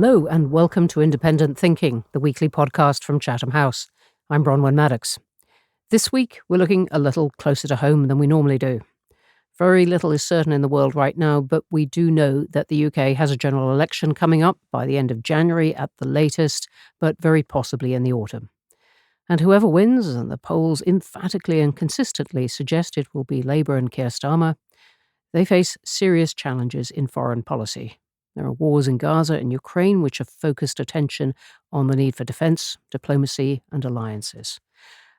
Hello and welcome to Independent Thinking, the weekly podcast from Chatham House. I'm Bronwen Maddox. This week, we're looking a little closer to home than we normally do. Very little is certain in the world right now, but we do know that the UK has a general election coming up by the end of January at the latest, but very possibly in the autumn. And whoever wins, and the polls emphatically and consistently suggest it will be Labour and Keir Starmer, they face serious challenges in foreign policy. There are wars in Gaza and Ukraine which have focused attention on the need for defence, diplomacy and alliances.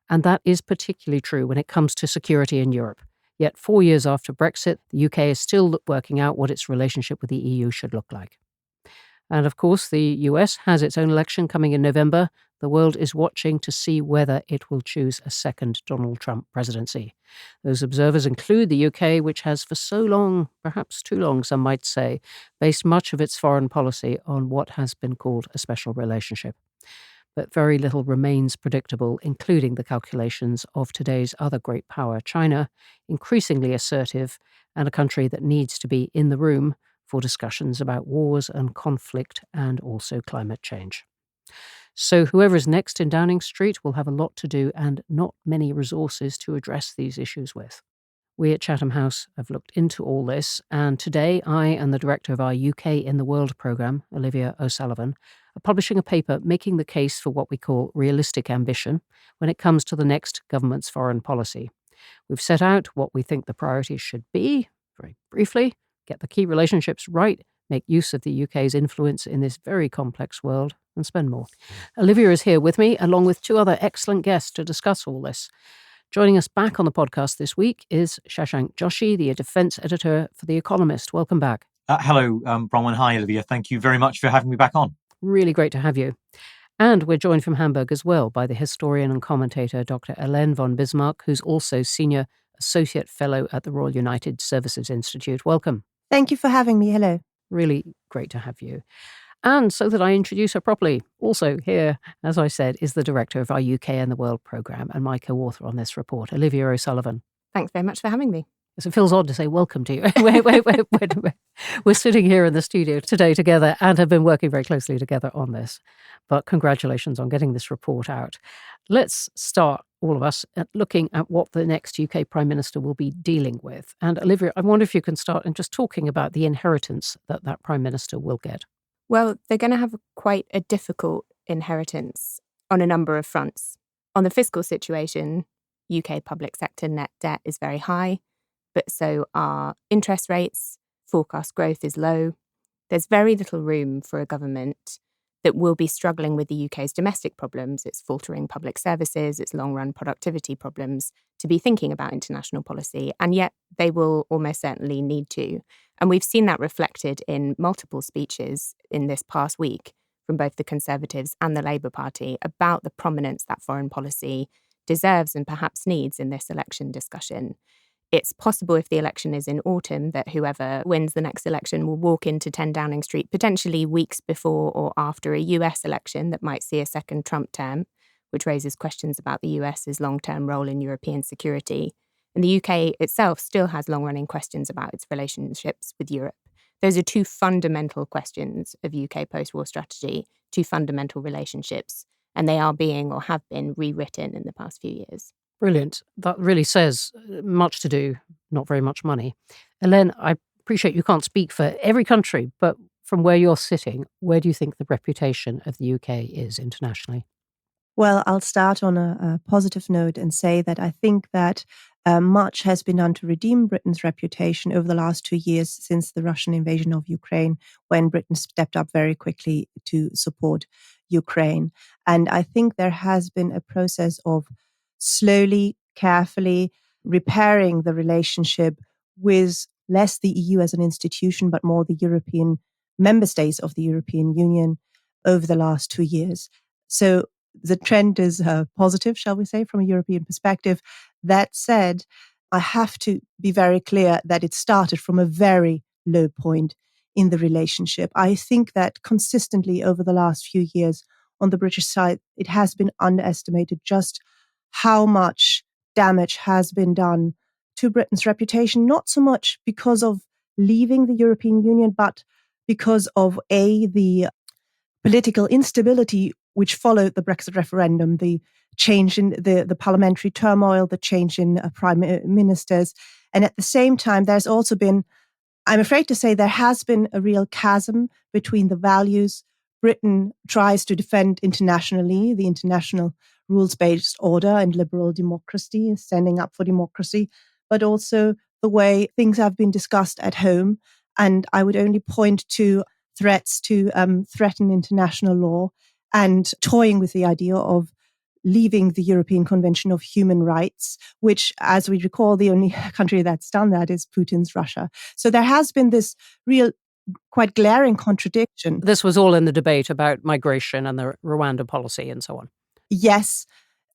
And that is particularly true when it comes to security in Europe. Yet 4 years after Brexit, the UK is still working out what its relationship with the EU should look like. And of course, the US has its own election coming in November. The world is watching to see whether it will choose a second Donald Trump presidency. Those observers include the UK, which has for so long, perhaps too long, some might say, based much of its foreign policy on what has been called a special relationship. But very little remains predictable, including the calculations of today's other great power, China, increasingly assertive and a country that needs to be in the room for discussions about wars and conflict and also climate change. So whoever is next in Downing Street will have a lot to do and not many resources to address these issues with. We at Chatham House have looked into all this, and today I and the director of our UK in the World programme, Olivia O'Sullivan, are publishing a paper making the case for what we call realistic ambition when it comes to the next government's foreign policy. We've set out what we think the priorities should be, very briefly, get the key relationships right, make use of the UK's influence in this very complex world, and spend more. Olivia is here with me, along with two other excellent guests to discuss all this. Joining us back on the podcast this week is Shashank Joshi, the defence editor for The Economist. Welcome back. Hello, Bronwen. Hi, Olivia. Thank you very much for having me back on. Really great to have you. And we're joined from Hamburg as well by the historian and commentator Dr. Helene von Bismarck, who's also Senior Associate Fellow at the Royal United Services Institute. Welcome. Thank you for having me. Hello. Really great to have you. And so that I introduce her properly, also here, as I said, is the director of our UK and the World programme and my co-author on this report, Olivia O'Sullivan. Thanks very much for having me. It feels odd to say welcome to you. wait. We're sitting here in the studio today together and have been working very closely together on this. But congratulations on getting this report out. Let's start, all of us, at looking at what the next UK Prime Minister will be dealing with. And Olivia, I wonder if you can start in just talking about the inheritance that Prime Minister will get. Well, they're going to have quite a difficult inheritance on a number of fronts. On the fiscal situation, UK public sector net debt is very high, but so are interest rates, forecast growth is low. There's very little room for a government that will be struggling with the UK's domestic problems, its faltering public services, its long-run productivity problems, to be thinking about international policy, and yet they will almost certainly need to. And we've seen that reflected in multiple speeches in this past week from both the Conservatives and the Labour Party about the prominence that foreign policy deserves and perhaps needs in this election discussion. It's possible if the election is in autumn that whoever wins the next election will walk into 10 Downing Street potentially weeks before or after a US election that might see a second Trump term, which raises questions about the US's long-term role in European security. And the UK itself still has long-running questions about its relationships with Europe. Those are two fundamental questions of UK post-war strategy, two fundamental relationships, and they are being or have been rewritten in the past few years. Brilliant. That really says much to do, not very much money. Helene, I appreciate you can't speak for every country, but from where you're sitting, where do you think the reputation of the UK is internationally? Well, I'll start on a positive note and say that I think that much has been done to redeem Britain's reputation over the last 2 years since the Russian invasion of Ukraine, when Britain stepped up very quickly to support Ukraine. And I think there has been a process of slowly, carefully repairing the relationship with less the EU as an institution, but more the European member states of the European Union over the last 2 years. So the trend is positive, shall we say, from a European perspective. That said, I have to be very clear that it started from a very low point in the relationship. I think that consistently over the last few years on the British side, it has been underestimated just how much damage has been done to Britain's reputation, not so much because of leaving the European Union, but because of the political instability which followed the Brexit referendum, the change in the parliamentary turmoil, the change in prime ministers. And at the same time, there's also been, I'm afraid to say, there has been a real chasm between the values Britain tries to defend internationally, the international rules-based order and liberal democracy, standing up for democracy, but also the way things have been discussed at home. And I would only point to threats to threaten international law and toying with the idea of leaving the European Convention of Human Rights, which, as we recall, the only country that's done that is Putin's Russia. So there has been this real, quite glaring contradiction. This was all in the debate about migration and the Rwanda policy and so on. Yes,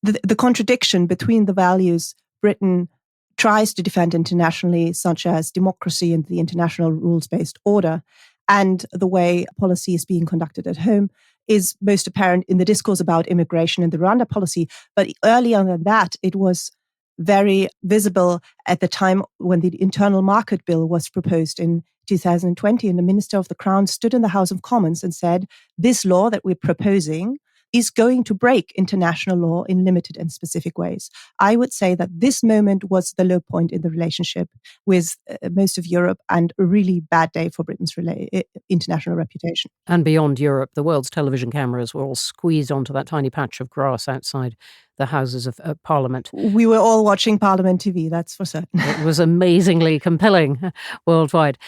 the contradiction between the values Britain tries to defend internationally, such as democracy and the international rules-based order, and the way policy is being conducted at home, is most apparent in the discourse about immigration and the Rwanda policy. But earlier than that, it was very visible at the time when the internal market bill was proposed in 2020. And the Minister of the Crown stood in the House of Commons and said, this law that we're proposing is going to break international law in limited and specific ways. I would say that this moment was the low point in the relationship with most of Europe and a really bad day for Britain's international reputation. And beyond Europe, the world's television cameras were all squeezed onto that tiny patch of grass outside the Houses of Parliament. We were all watching Parliament TV, that's for certain. It was amazingly compelling worldwide.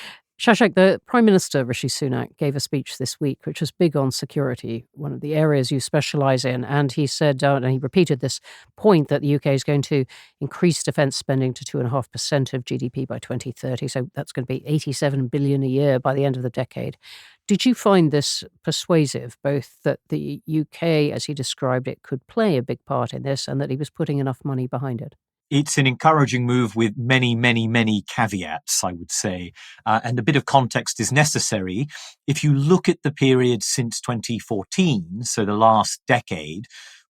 Shashank, the Prime Minister, Rishi Sunak, gave a speech this week, which was big on security, one of the areas you specialise in. And he said, and he repeated this point, that the UK is going to increase defence spending to 2.5% of GDP by 2030. So that's going to be 87 billion a year by the end of the decade. Did you find this persuasive, both that the UK, as he described it, could play a big part in this and that he was putting enough money behind it? It's an encouraging move with many, many, many caveats, I would say. And a bit of context is necessary. If you look at the period since 2014, so the last decade,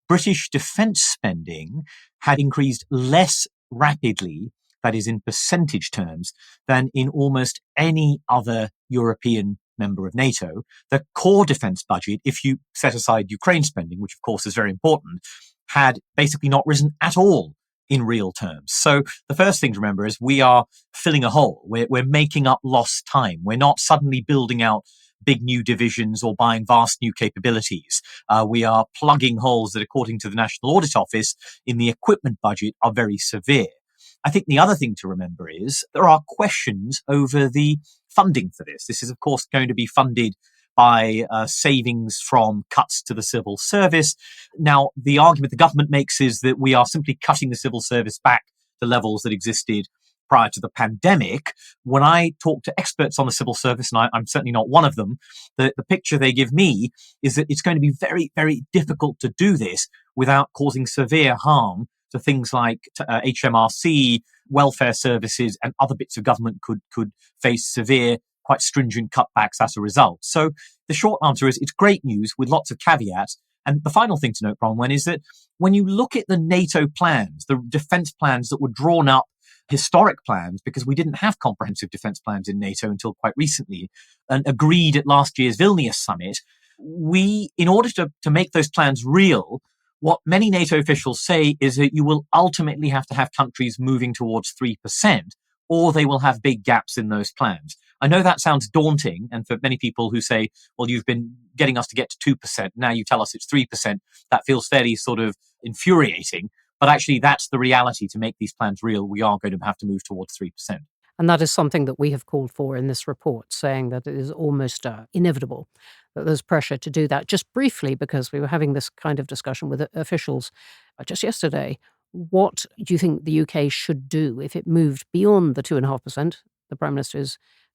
British defence spending had increased less rapidly, that is in percentage terms, than in almost any other European member of NATO. The core defence budget, if you set aside Ukraine spending, which of course is very important, had basically not risen at all in real terms. So the first thing to remember is we are filling a hole. We're making up lost time. We're not suddenly building out big new divisions or buying vast new capabilities. We are plugging holes that, according to the National Audit Office, in the equipment budget are very severe. I think the other thing to remember is there are questions over the funding for this. This is, of course, going to be funded by savings from cuts to the civil service. Now, the argument the government makes is that we are simply cutting the civil service back to levels that existed prior to the pandemic. When I talk to experts on the civil service, and I'm certainly not one of them, the picture they give me is that it's going to be very, very difficult to do this without causing severe harm to things like HMRC, welfare services, and other bits of government could face severe, quite stringent cutbacks as a result. So the short answer is it's great news with lots of caveats. And the final thing to note, Bronwen, is that when you look at the NATO plans, the defence plans that were drawn up, historic plans, because we didn't have comprehensive defence plans in NATO until quite recently, and agreed at last year's Vilnius summit, we, in order to make those plans real, what many NATO officials say is that you will ultimately have to have countries moving towards 3%, or they will have big gaps in those plans. I know that sounds daunting, and for many people who say, well, you've been getting us to get to 2%, now you tell us it's 3%, that feels fairly sort of infuriating. But actually, that's the reality. To make these plans real, we are going to have to move towards 3%. And that is something that we have called for in this report, saying that it is almost inevitable that there's pressure to do that. Just briefly, because we were having this kind of discussion with officials just yesterday, what do you think the UK should do if it moved beyond the 2.5%? The Prime Minister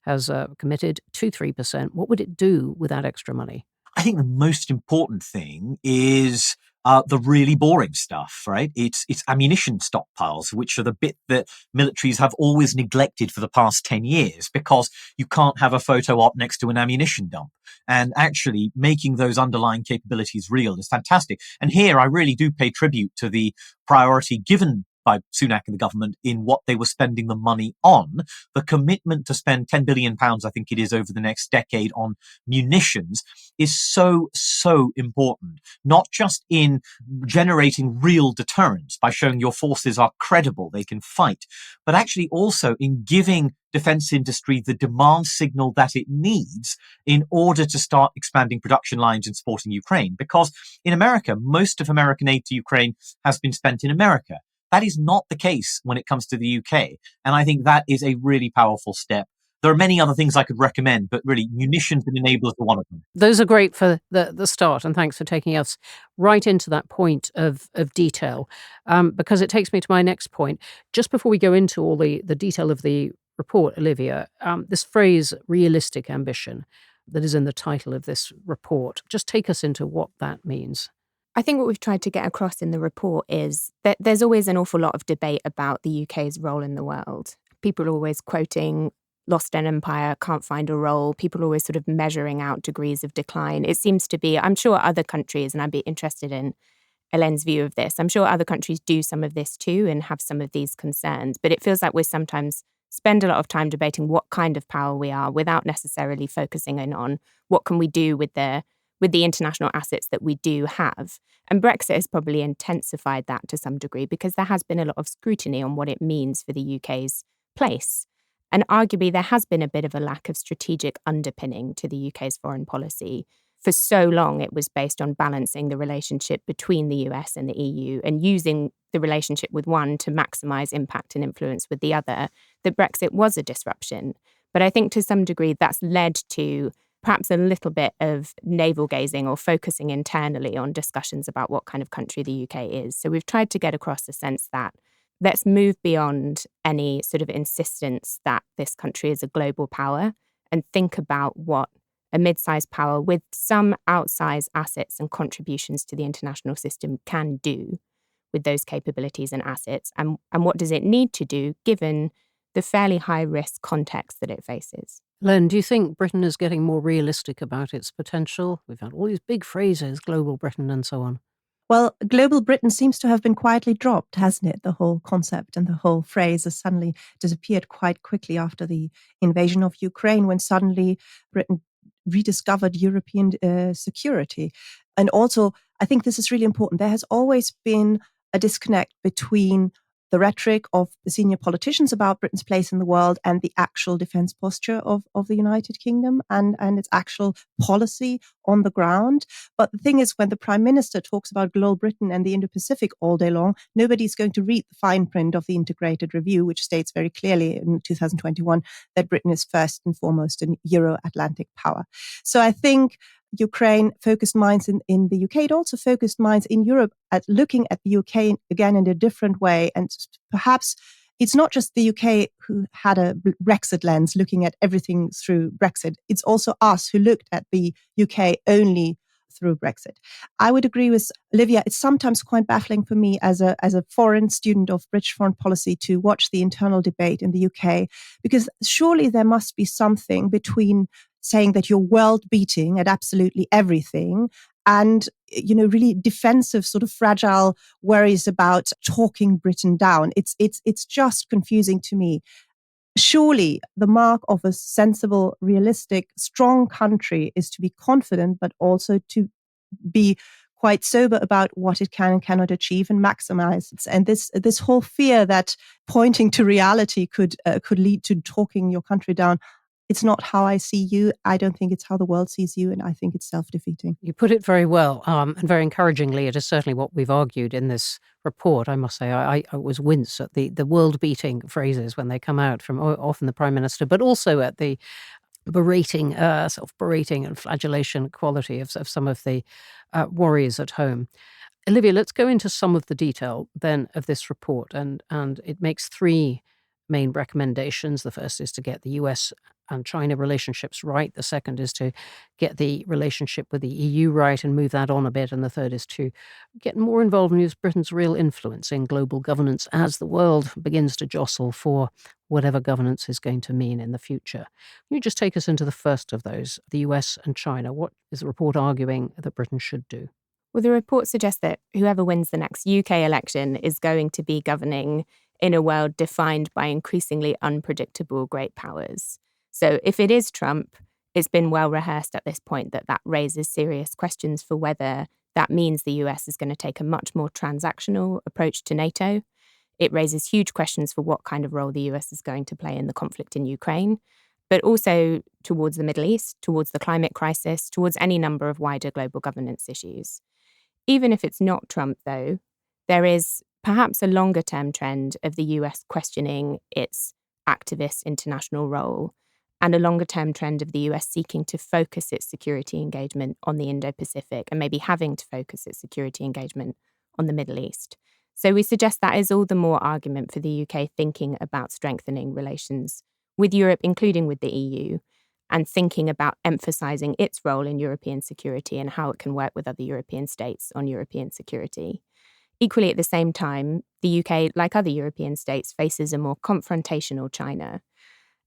has committed to 3%. What would it do with that extra money? I think the most important thing is the really boring stuff, right? It's ammunition stockpiles, which are the bit that militaries have always neglected for the past 10 years, because you can't have a photo op next to an ammunition dump. And actually making those underlying capabilities real is fantastic. And here I really do pay tribute to the priority given by Sunak and the government in what they were spending the money on. The commitment to spend £10 billion, I think it is, over the next decade on munitions is so, so important, not just in generating real deterrence by showing your forces are credible, they can fight, but actually also in giving defense industry the demand signal that it needs in order to start expanding production lines and supporting Ukraine. Because in America, most of American aid to Ukraine has been spent in America. That is not the case when it comes to the UK. And I think that is a really powerful step. There are many other things I could recommend, but really munitions and enablers are one of them. Those are great for the start, and thanks for taking us right into that point of detail, because it takes me to my next point. Just before we go into all the detail of the report, Olivia, this phrase realistic ambition that is in the title of this report, just take us into what that means. I think what we've tried to get across in the report is that there's always an awful lot of debate about the UK's role in the world. People are always quoting lost an empire, can't find a role. People are always sort of measuring out degrees of decline. It seems to be, I'm sure other countries, and I'd be interested in Helene's view of this, I'm sure other countries do some of this too and have some of these concerns. But it feels like we sometimes spend a lot of time debating what kind of power we are without necessarily focusing in on what can we do with the international assets that we do have. And Brexit has probably intensified that to some degree because there has been a lot of scrutiny on what it means for the UK's place. And arguably, there has been a bit of a lack of strategic underpinning to the UK's foreign policy. For so long, it was based on balancing the relationship between the US and the EU and using the relationship with one to maximise impact and influence with the other, that Brexit was a disruption. But I think to some degree, that's led to perhaps a little bit of navel-gazing or focusing internally on discussions about what kind of country the UK is. So we've tried to get across the sense that let's move beyond any sort of insistence that this country is a global power and think about what a mid-sized power with some outsized assets and contributions to the international system can do with those capabilities and assets, and what does it need to do given the fairly high-risk context that it faces. Len, do you think Britain is getting more realistic about its potential? We've had all these big phrases, global Britain and so on. Well, global Britain seems to have been quietly dropped, hasn't it? The whole concept and the whole phrase has suddenly disappeared quite quickly after the invasion of Ukraine, when suddenly Britain rediscovered European security. And also, I think this is really important. There has always been a disconnect between the rhetoric of the senior politicians about Britain's place in the world and the actual defense posture of the United Kingdom and its actual policy on the ground. But the thing is, when the Prime Minister talks about global Britain and the Indo-Pacific all day long, nobody's going to read the fine print of the Integrated Review, which states very clearly in 2021 that Britain is first and foremost a Euro-Atlantic power. So I think Ukraine focused minds in the UK. It also focused minds in Europe at looking at the UK again in a different way. And perhaps it's not just the UK who had a Brexit lens looking at everything through Brexit. It's also us who looked at the UK only through Brexit. I would agree with Olivia. It's sometimes quite baffling for me as a foreign student of British foreign policy to watch the internal debate in the UK, because surely there must be something between saying that you're world beating at absolutely everything and, really defensive, sort of fragile worries about talking Britain down. It's just confusing to me. Surely the mark of a sensible, realistic, strong country is to be confident, but also to be quite sober about what it can and cannot achieve and maximize. And this whole fear that pointing to reality could lead to talking your country down, it's not how I see you. I don't think it's how the world sees you. And I think it's self-defeating. You put it very well, and very encouragingly. It is certainly what we've argued in this report. I must say, I always wince at the world-beating phrases when they come out from often the Prime Minister, but also at the berating, self-berating and flagellation quality of some of the warriors at home. Olivia, let's go into some of the detail then of this report, and it makes three main recommendations. The first is to get the US and China relationships right. The second is to get the relationship with the EU right and move that on a bit. And the third is to get more involved and use Britain's real influence in global governance as the world begins to jostle for whatever governance is going to mean in the future. Can you just take us into the first of those, the US and China? What is the report arguing that Britain should do? Well, the report suggests that whoever wins the next UK election is going to be governing in a world defined by increasingly unpredictable great powers. So if it is Trump, it's been well rehearsed at this point that raises serious questions for whether that means the US is going to take a much more transactional approach to NATO. It raises huge questions for what kind of role the US is going to play in the conflict in Ukraine, but also towards the Middle East, towards the climate crisis, towards any number of wider global governance issues. Even if it's not Trump, though, there is perhaps a longer-term trend of the US questioning its activist international role, and a longer-term trend of the US seeking to focus its security engagement on the Indo-Pacific and maybe having to focus its security engagement on the Middle East. So we suggest that is all the more argument for the UK thinking about strengthening relations with Europe, including with the EU, and thinking about emphasising its role in European security and how it can work with other European states on European security. Equally, at the same time, the UK, like other European states, faces a more confrontational China.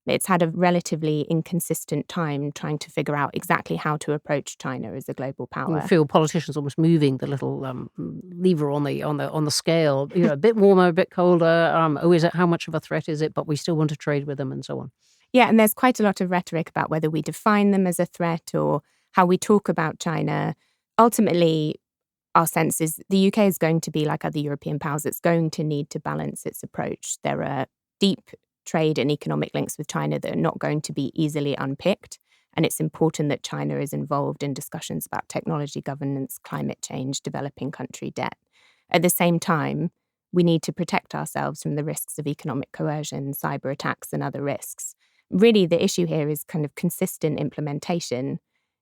It's had a relatively inconsistent time trying to figure out exactly how to approach China as a global power. You feel politicians almost moving the little lever on the scale. You know, a bit warmer, a bit colder. Is it, how much of a threat is it? But we still want to trade with them, and so on. Yeah, and there's quite a lot of rhetoric about whether we define them as a threat or how we talk about China. Ultimately, our sense is the UK is going to be like other European powers. It's going to need to balance its approach. There are deep trade and economic links with China that are not going to be easily unpicked. And it's important that China is involved in discussions about technology governance, climate change, developing country debt. At the same time, we need to protect ourselves from the risks of economic coercion, cyber attacks, and other risks. Really, the issue here is kind of consistent implementation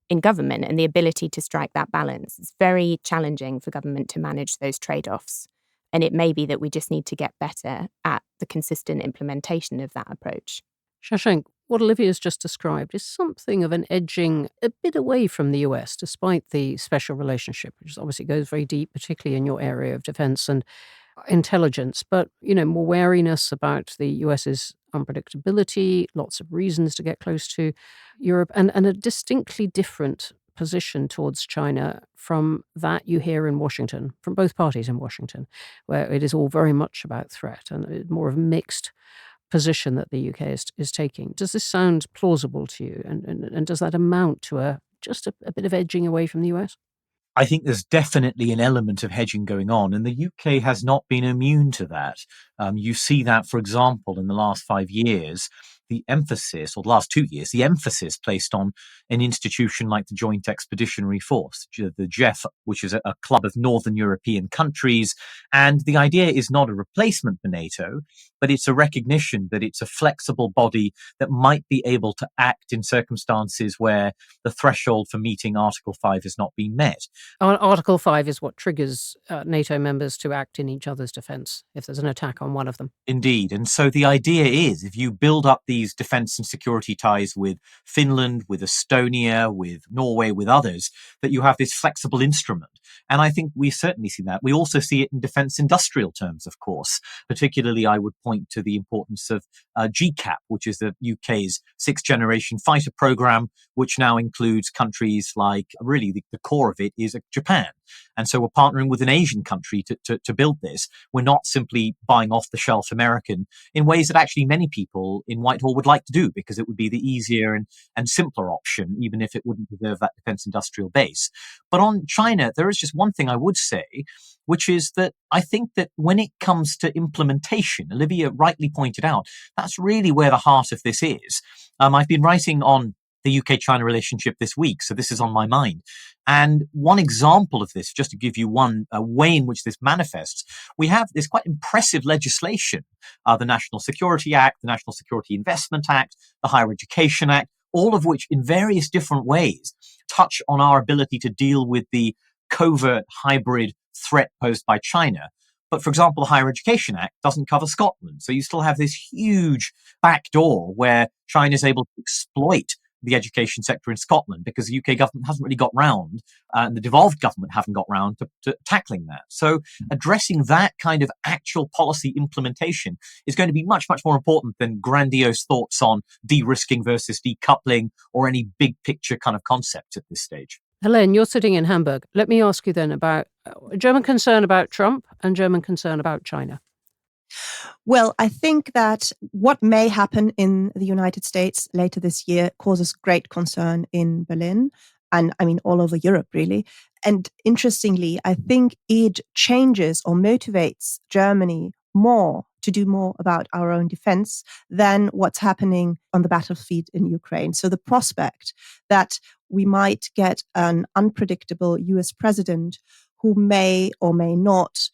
in government and the ability to strike that balance. It's very challenging for government to manage those trade-offs. And it may be that we just need to get better at the consistent implementation of that approach. Shashank, what Olivia's just described is something of an edging a bit away from the US, despite the special relationship, which obviously goes very deep, particularly in your area of defense and intelligence. But, more wariness about the US's unpredictability, lots of reasons to get close to Europe, and a distinctly different position towards China from that you hear in Washington, from both parties in Washington, where it is all very much about threat and more of a mixed position that the UK is taking. Does this sound plausible to you? And does that amount to just a bit of edging away from the US? I think there's definitely an element of hedging going on, and the UK has not been immune to that. You see that, for example, in the last 5 years, the emphasis, or the last 2 years, the emphasis placed on an institution like the Joint Expeditionary Force, the JEF, which is a club of Northern European countries. And the idea is not a replacement for NATO, but it's a recognition that it's a flexible body that might be able to act in circumstances where the threshold for meeting Article 5 has not been met. Article 5 is what triggers NATO members to act in each other's defence if there's an attack on one of them. Indeed. And so the idea is, if you build up these defence and security ties with Finland, with Estonia, with Norway, with others, that you have this flexible instrument. And I think we certainly see that. We also see it in defence industrial terms, of course. Particularly, I would point to the importance of GCAP, which is the UK's sixth-generation fighter programme, which now includes countries like, really, the core of it is Japan. And so we're partnering with an Asian country to build this. We're not simply buying off-the-shelf American in ways that actually many people in Whitehall would like to do, because it would be the easier and simpler option, even if it wouldn't preserve that defense industrial base. But on China, there is just one thing I would say, which is that I think that when it comes to implementation, Olivia rightly pointed out, that's really where the heart of this is. I've been writing on the UK-China relationship this week, so this is on my mind. And one example of this, just to give you one way in which this manifests, we have this quite impressive legislation, the National Security Act, the National Security Investment Act, the Higher Education Act, all of which in various different ways touch on our ability to deal with the covert hybrid threat posed by China. But for example, the Higher Education Act doesn't cover Scotland. So you still have this huge backdoor where China is able to exploit the education sector in Scotland, because the UK government hasn't really got round, and the devolved government haven't got round to tackling that. So addressing that kind of actual policy implementation is going to be much, much more important than grandiose thoughts on de-risking versus decoupling or any big picture kind of concepts at this stage. Helene, you're sitting in Hamburg. Let me ask you then about German concern about Trump and German concern about China. Well, I think that what may happen in the United States later this year causes great concern in Berlin and all over Europe, really. And interestingly, I think it changes or motivates Germany more to do more about our own defense than what's happening on the battlefield in Ukraine. So the prospect that we might get an unpredictable US president who may or may not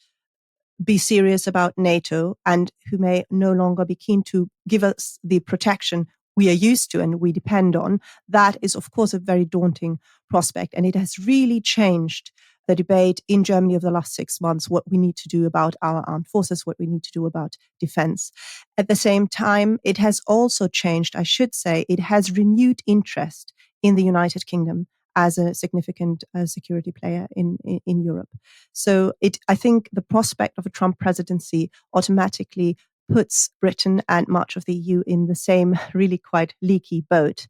be serious about NATO and who may no longer be keen to give us the protection we are used to and we depend on, that is, of course, a very daunting prospect. And it has really changed the debate in Germany over the last 6 months, what we need to do about our armed forces, what we need to do about defense. At the same time, it has also changed, I should say, it has renewed interest in the United Kingdom as a significant security player in Europe. So I think the prospect of a Trump presidency automatically puts Britain and much of the EU in the same really quite leaky boat.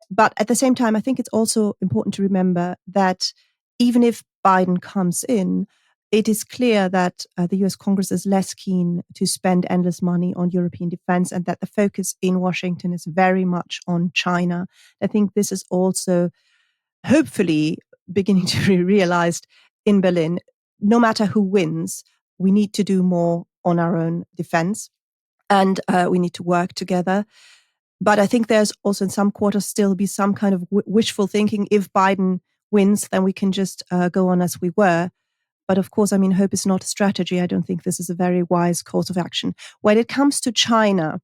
But at the same time, I think it's also important to remember that even if Biden comes in, it is clear that the US Congress is less keen to spend endless money on European defense and that the focus in Washington is very much on China. I think this is also hopefully beginning to be realized in Berlin. No matter who wins, we need to do more on our own defense and we need to work together. But I think there's also in some quarters still be some kind of wishful thinking. If Biden wins, then we can just go on as we were. But of course, hope is not a strategy. I don't think this is a very wise course of action. When it comes to China,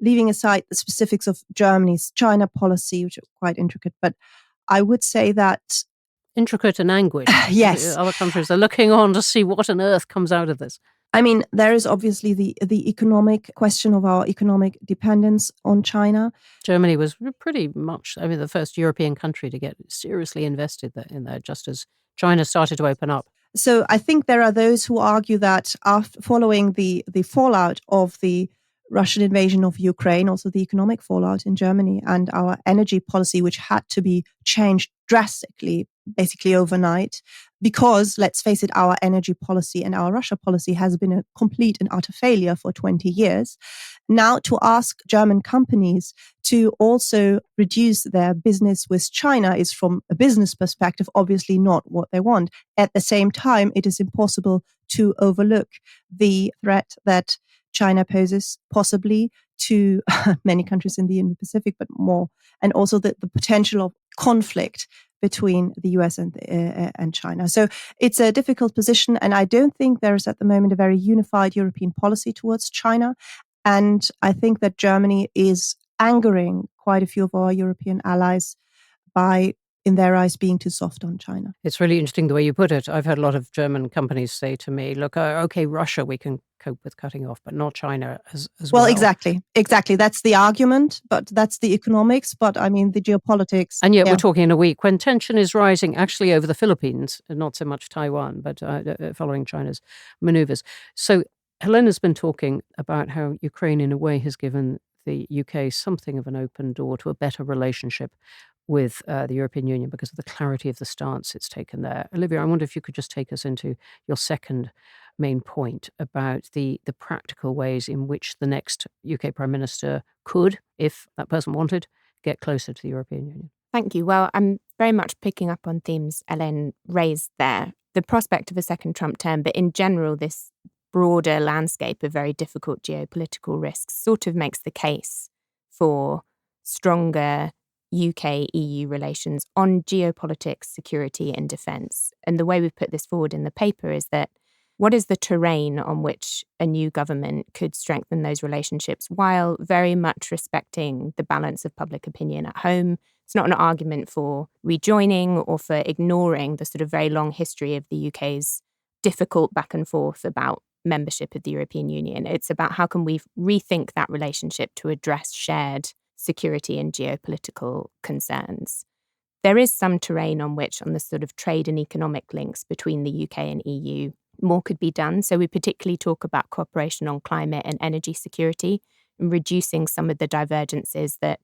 leaving aside the specifics of Germany's China policy, which are quite intricate, but I would say that intricate and anguished. Yes. Other countries are looking on to see what on earth comes out of this. There is obviously the economic question of our economic dependence on China. Germany was pretty much, the first European country to get seriously invested in there, just as China started to open up. So I think there are those who argue that following the fallout of the Russian invasion of Ukraine, also the economic fallout in Germany and our energy policy, which had to be changed drastically, basically overnight, because let's face it, our energy policy and our Russia policy has been a complete and utter failure for 20 years. Now to ask German companies to also reduce their business with China is, from a business perspective, obviously not what they want. At the same time, it is impossible to overlook the threat that China poses possibly to many countries in the Indo-Pacific, but more, and also the potential of conflict between the US and China. So it's a difficult position, and I don't think there is at the moment a very unified European policy towards China. And I think that Germany is angering quite a few of our European allies by, in their eyes, being too soft on China. It's really interesting the way you put it. I've heard a lot of German companies say to me, look, okay, Russia we can cope with cutting off, but not China as well. Well, exactly. That's the argument, but that's the economics, but the geopolitics. And yet we're talking in a week when tension is rising actually over the Philippines, and not so much Taiwan, but following China's maneuvers. So Helene's been talking about how Ukraine in a way has given the UK something of an open door to a better relationship with the European Union because of the clarity of the stance it's taken there. Olivia, I wonder if you could just take us into your second main point about the practical ways in which the next UK Prime Minister could, if that person wanted, get closer to the European Union. Thank you. Well, I'm very much picking up on themes Helene raised there. The prospect of a second Trump term, but in general, this broader landscape of very difficult geopolitical risks sort of makes the case for stronger UK-EU relations on geopolitics, security and defence. And the way we've put this forward in the paper is that what is the terrain on which a new government could strengthen those relationships while very much respecting the balance of public opinion at home? It's not an argument for rejoining or for ignoring the sort of very long history of the UK's difficult back and forth about membership of the European Union. It's about how can we rethink that relationship to address shared security and geopolitical concerns. There is some terrain on which, on the sort of trade and economic links between the UK and EU, more could be done. So we particularly talk about cooperation on climate and energy security and reducing some of the divergences that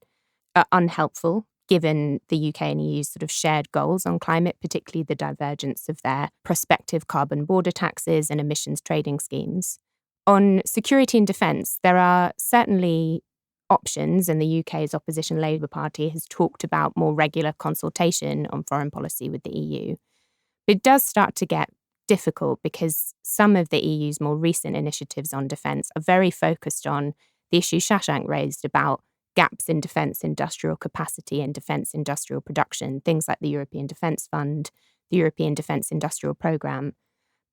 are unhelpful given the UK and EU's sort of shared goals on climate, particularly the divergence of their prospective carbon border taxes and emissions trading schemes. On security and defence, there are certainly options, and the UK's opposition Labour Party has talked about more regular consultation on foreign policy with the EU. But it does start to get difficult because some of the EU's more recent initiatives on defence are very focused on the issue Shashank raised about gaps in defence industrial capacity and defence industrial production, things like the European Defence Fund, the European Defence Industrial Programme.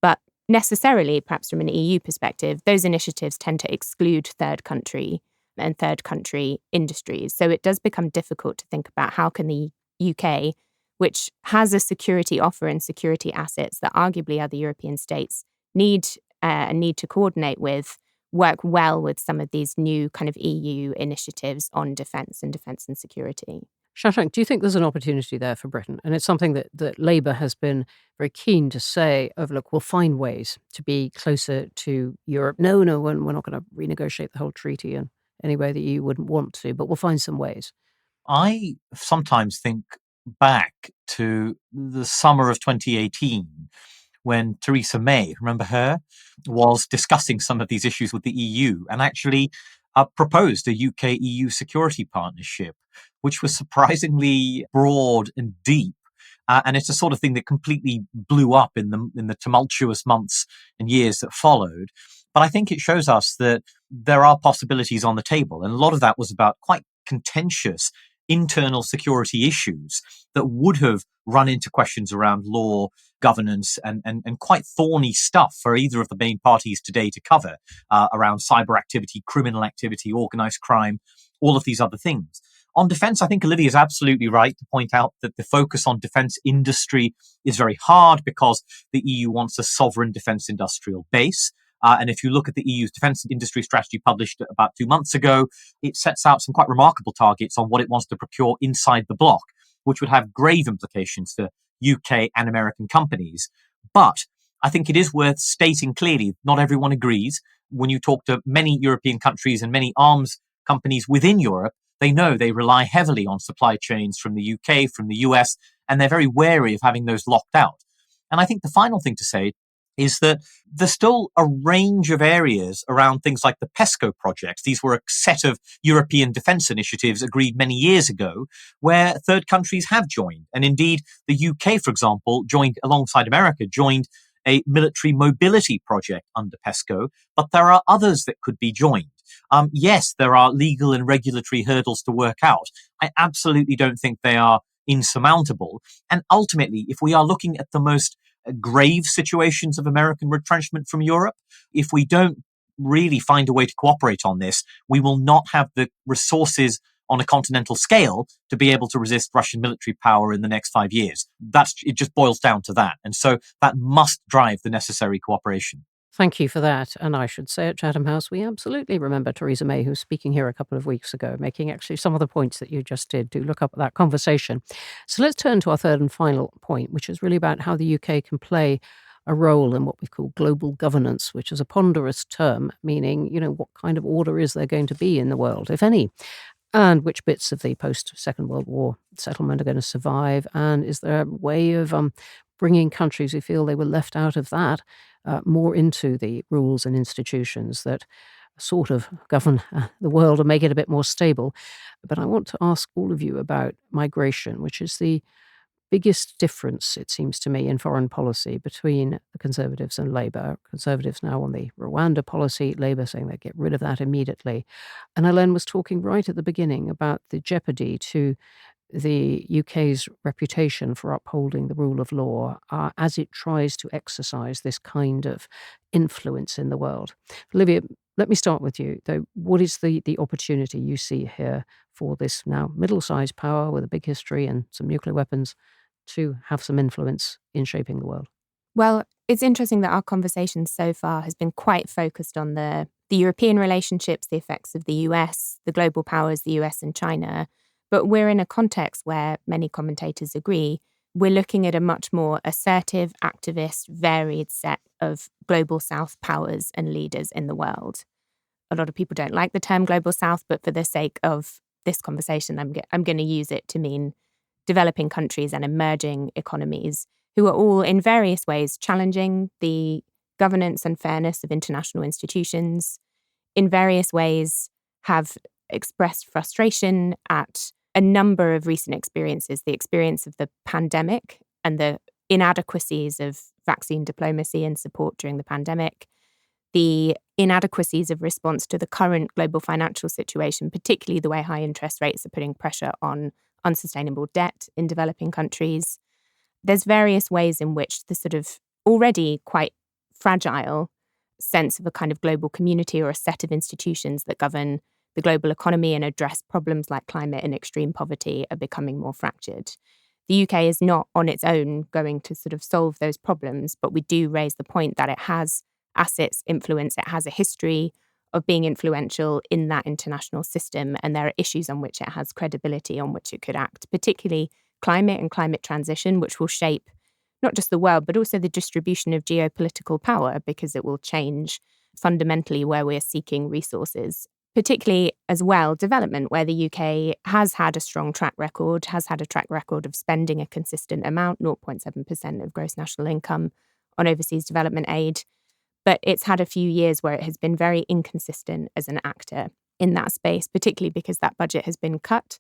But necessarily, perhaps from an EU perspective, those initiatives tend to exclude third country and third country industries. So it does become difficult to think about how can the UK, which has a security offer and security assets that arguably other European states need to coordinate with, work well with some of these new kind of EU initiatives on defence and security. Shashank, do you think there's an opportunity there for Britain? And it's something that Labour has been very keen to say of, look, we'll find ways to be closer to Europe. No, we're not going to renegotiate the whole treaty in any way that you wouldn't want to, but we'll find some ways. I sometimes think back to the summer of 2018 when Theresa May, remember her, was discussing some of these issues with the EU and actually proposed a UK-EU security partnership, which was surprisingly broad and deep. And it's the sort of thing that completely blew up in the tumultuous months and years that followed. But I think it shows us that there are possibilities on the table. And a lot of that was about quite contentious internal security issues that would have run into questions around law, governance, and quite thorny stuff for either of the main parties today to cover around cyber activity, criminal activity, organized crime, all of these other things. On defense, I think Olivia is absolutely right to point out that the focus on defense industry is very hard because the EU wants a sovereign defense industrial base. And if you look at the EU's defence industry strategy published about 2 months ago, it sets out some quite remarkable targets on what it wants to procure inside the bloc, which would have grave implications for UK and American companies. But I think it is worth stating clearly, not everyone agrees. When you talk to many European countries and many arms companies within Europe, they know they rely heavily on supply chains from the UK, from the US, and they're very wary of having those locked out. And I think the final thing to say is that there's still a range of areas around things like the PESCO projects. These were a set of European defence initiatives agreed many years ago where third countries have joined. And indeed, the UK, for example, joined alongside America, joined a military mobility project under PESCO, but there are others that could be joined. Yes, there are legal and regulatory hurdles to work out. I absolutely don't think they are insurmountable. And ultimately, if we are looking at the most grave situations of American retrenchment from Europe, if we don't really find a way to cooperate on this, we will not have the resources on a continental scale to be able to resist Russian military power in the next 5 years. It just boils down to that. And so that must drive the necessary cooperation. Thank you for that. And I should say at Chatham House, we absolutely remember Theresa May, who was speaking here a couple of weeks ago, making actually some of the points that you just did. Do look up at that conversation. So let's turn to our third and final point, which is really about how the UK can play a role in what we call global governance, which is a ponderous term, meaning, what kind of order is there going to be in the world, if any? And which bits of the post-Second World War settlement are going to survive? And is there a way of bringing countries who feel they were left out of that more into the rules and institutions that sort of govern the world and make it a bit more stable? But I want to ask all of you about migration, which is the biggest difference, it seems to me, in foreign policy between the Conservatives and Labour. Conservatives now on the Rwanda policy, Labour saying they get rid of that immediately. And Helene was talking right at the beginning about the jeopardy to the UK's reputation for upholding the rule of law as it tries to exercise this kind of influence in the world. Olivia, let me start with you, though. What is the opportunity you see here for this now middle-sized power with a big history and some nuclear weapons to have some influence in shaping the world? Well, it's interesting that our conversation so far has been quite focused on the European relationships, the effects of the US, the global powers, the US and China. But we're in a context where many commentators agree we're looking at a much more assertive, activist, varied set of global South powers and leaders in the world. A lot of people don't like the term global South, but for the sake of this conversation, I'm going to use it to mean developing countries and emerging economies who are all in various ways challenging the governance and fairness of international institutions, in various ways have expressed frustration at a number of recent experiences, the experience of the pandemic and the inadequacies of vaccine diplomacy and support during the pandemic, the inadequacies of response to the current global financial situation, particularly the way high interest rates are putting pressure on unsustainable debt in developing countries. There's various ways in which the sort of already quite fragile sense of a kind of global community or a set of institutions that govern the global economy and address problems like climate and extreme poverty are becoming more fractured. The UK is not on its own going to sort of solve those problems, but we do raise the point that it has assets, influence, it has a history of being influential in that international system, and there are issues on which it has credibility on which it could act, particularly climate and climate transition, which will shape not just the world, but also the distribution of geopolitical power, because it will change fundamentally where we're seeking resources. Particularly as well, development, where the UK has had a strong track record, has had a track record of spending a consistent amount, 0.7% of gross national income on overseas development aid. But it's had a few years where it has been very inconsistent as an actor in that space, particularly because that budget has been cut,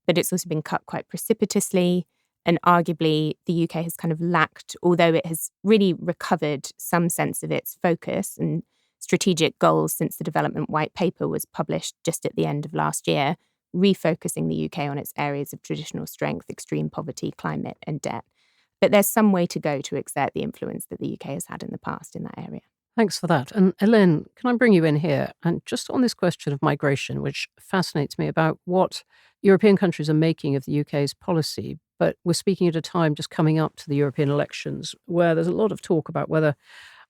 but it's also been cut quite precipitously. And arguably, the UK has kind of lacked, although it has really recovered some sense of its focus and strategic goals since the development white paper was published just at the end of last year, refocusing the UK on its areas of traditional strength, extreme poverty, climate and debt. But there's some way to go to exert the influence that the UK has had in the past in that area. Thanks for that. And Helene, can I bring you in here? And just on this question of migration, which fascinates me about what European countries are making of the UK's policy, but we're speaking at a time just coming up to the European elections where there's a lot of talk about whether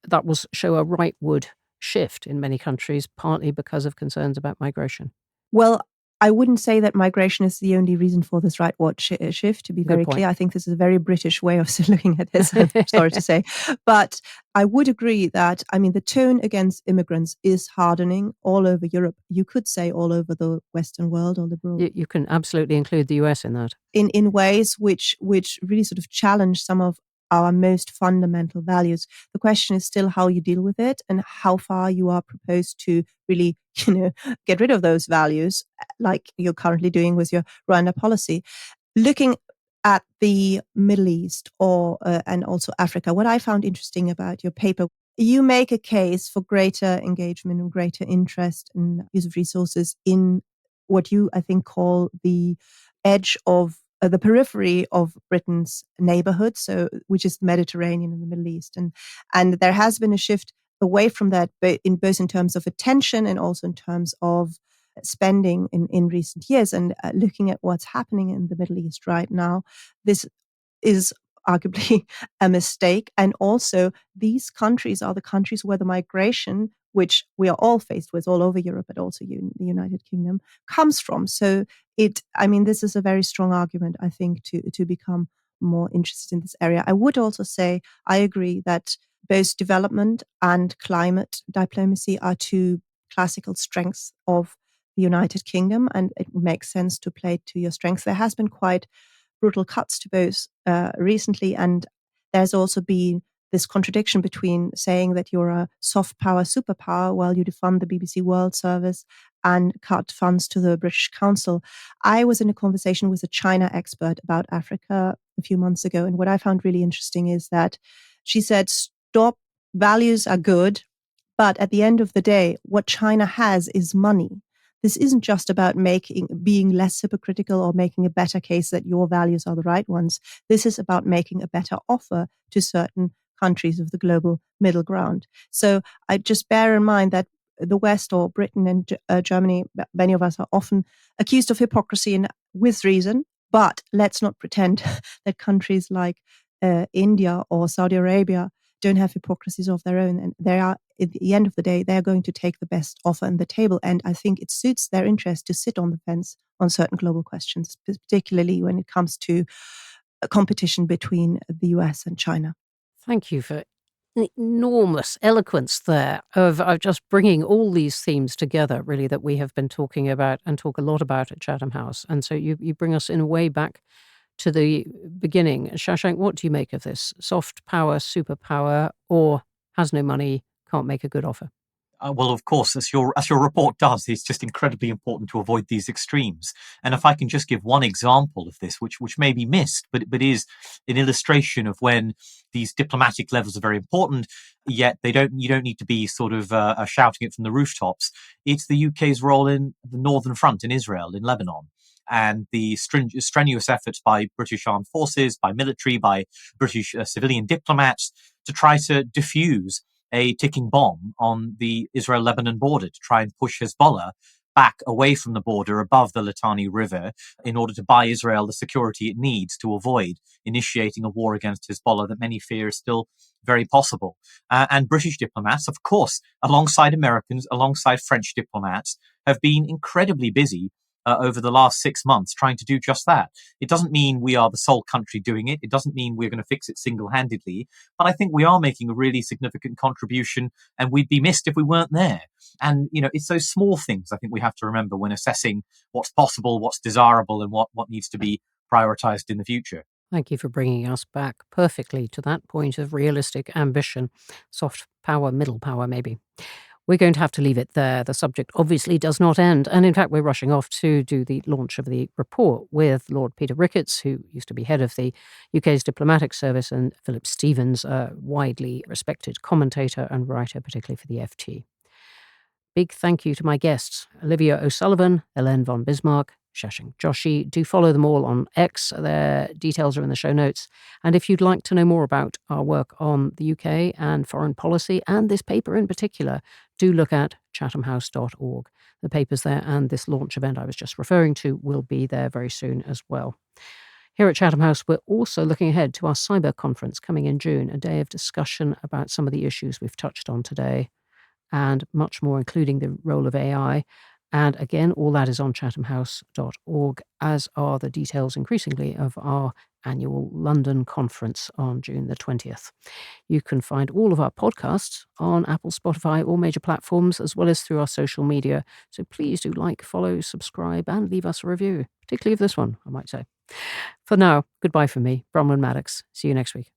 that will show a rightward shift in many countries, partly because of concerns about migration. Well, I wouldn't say that migration is the only reason for this rightward shift, to be very clear. I think this is a very British way of looking at this, I'm sorry to say. But I would agree that, the tone against immigrants is hardening all over Europe. You could say all over the Western world or liberal. You can absolutely include the US in that. In ways which really sort of challenge some of our most fundamental values. The question is still how you deal with it and how far you are proposed to really, get rid of those values, like you're currently doing with your Rwanda policy. Looking at the Middle East and also Africa, what I found interesting about your paper, you make a case for greater engagement and greater interest in use of resources in what you, I think, call the edge of the periphery of Britain's neighborhood, which is the Mediterranean and the Middle East. And there has been a shift away from that, both in terms of attention and also in terms of spending in recent years. And looking at what's happening in the Middle East right now, this is arguably a mistake. And also, these countries are the countries where the migration, which we are all faced with all over Europe, but also the United Kingdom, comes from. So this is a very strong argument, I think, to become more interested in this area. I would also say I agree that both development and climate diplomacy are two classical strengths of the United Kingdom, and it makes sense to play to your strengths. There has been quite brutal cuts to both recently, and there's also been this contradiction between saying that you're a soft power superpower while you defund the BBC World Service and cut funds to the British Council. I was in a conversation with a China expert about Africa a few months ago, and what I found really interesting is that she said, stop, values are good, but at the end of the day, what China has is money. This isn't just about being less hypocritical or making a better case that your values are the right ones. This is about making a better offer to certain countries of the global middle ground. So I just bear in mind that the West, or Britain and Germany, many of us are often accused of hypocrisy, and with reason. But let's not pretend that countries like India or Saudi Arabia don't have hypocrisies of their own. And they are, at the end of the day, they're going to take the best offer on the table. And I think it suits their interest to sit on the fence on certain global questions, particularly when it comes to a competition between the US and China. Thank you for an enormous eloquence there of just bringing all these themes together, really, that we have been talking about and talk a lot about at Chatham House. And so you bring us in a way back to the beginning. Shashank, what do you make of this? Soft power, superpower, or has no money, can't make a good offer? Well, of course, as your report does, it's just incredibly important to avoid these extremes. And if I can just give one example of this, which may be missed, but is an illustration of when these diplomatic levels are very important, yet you don't need to be sort of shouting it from the rooftops. It's the UK's role in the Northern Front in Israel, in Lebanon. And the strenuous efforts by British armed forces, by military, by British civilian diplomats to try to diffuse a ticking bomb on the Israel-Lebanon border, to try and push Hezbollah back away from the border above the Litani River in order to buy Israel the security it needs to avoid initiating a war against Hezbollah that many fear is still very possible. And British diplomats, of course, alongside Americans, alongside French diplomats, have been incredibly busy over the last 6 months trying to do just that. It doesn't mean we are the sole country doing it. It doesn't mean we're going to fix it single-handedly. But I think we are making a really significant contribution, and we'd be missed if we weren't there. And, it's those small things I think we have to remember when assessing what's possible, what's desirable, and what needs to be prioritized in the future. Thank you for bringing us back perfectly to that point of realistic ambition. Soft power, middle power, maybe. We're going to have to leave it there. The subject obviously does not end. And in fact, we're rushing off to do the launch of the report with Lord Peter Ricketts, who used to be head of the UK's diplomatic service, and Philip Stevens, a widely respected commentator and writer, particularly for the FT. Big thank you to my guests, Olivia O'Sullivan, Helene von Bismarck, Shashank Joshi. Do follow them all on X. Their details are in the show notes. And if you'd like to know more about our work on the UK and foreign policy, and this paper in particular, do look at chathamhouse.org. The papers there and this launch event I was just referring to will be there very soon as well. Here at Chatham House, we're also looking ahead to our cyber conference coming in June, a day of discussion about some of the issues we've touched on today, and much more, including the role of AI. And again, all that is on chathamhouse.org, as are the details increasingly of our annual London conference on June the 20th. You can find all of our podcasts on Apple, Spotify, or major platforms, as well as through our social media. So please do like, follow, subscribe, and leave us a review, particularly of this one, I might say. For now, goodbye from me, Bronwen Maddox. See you next week.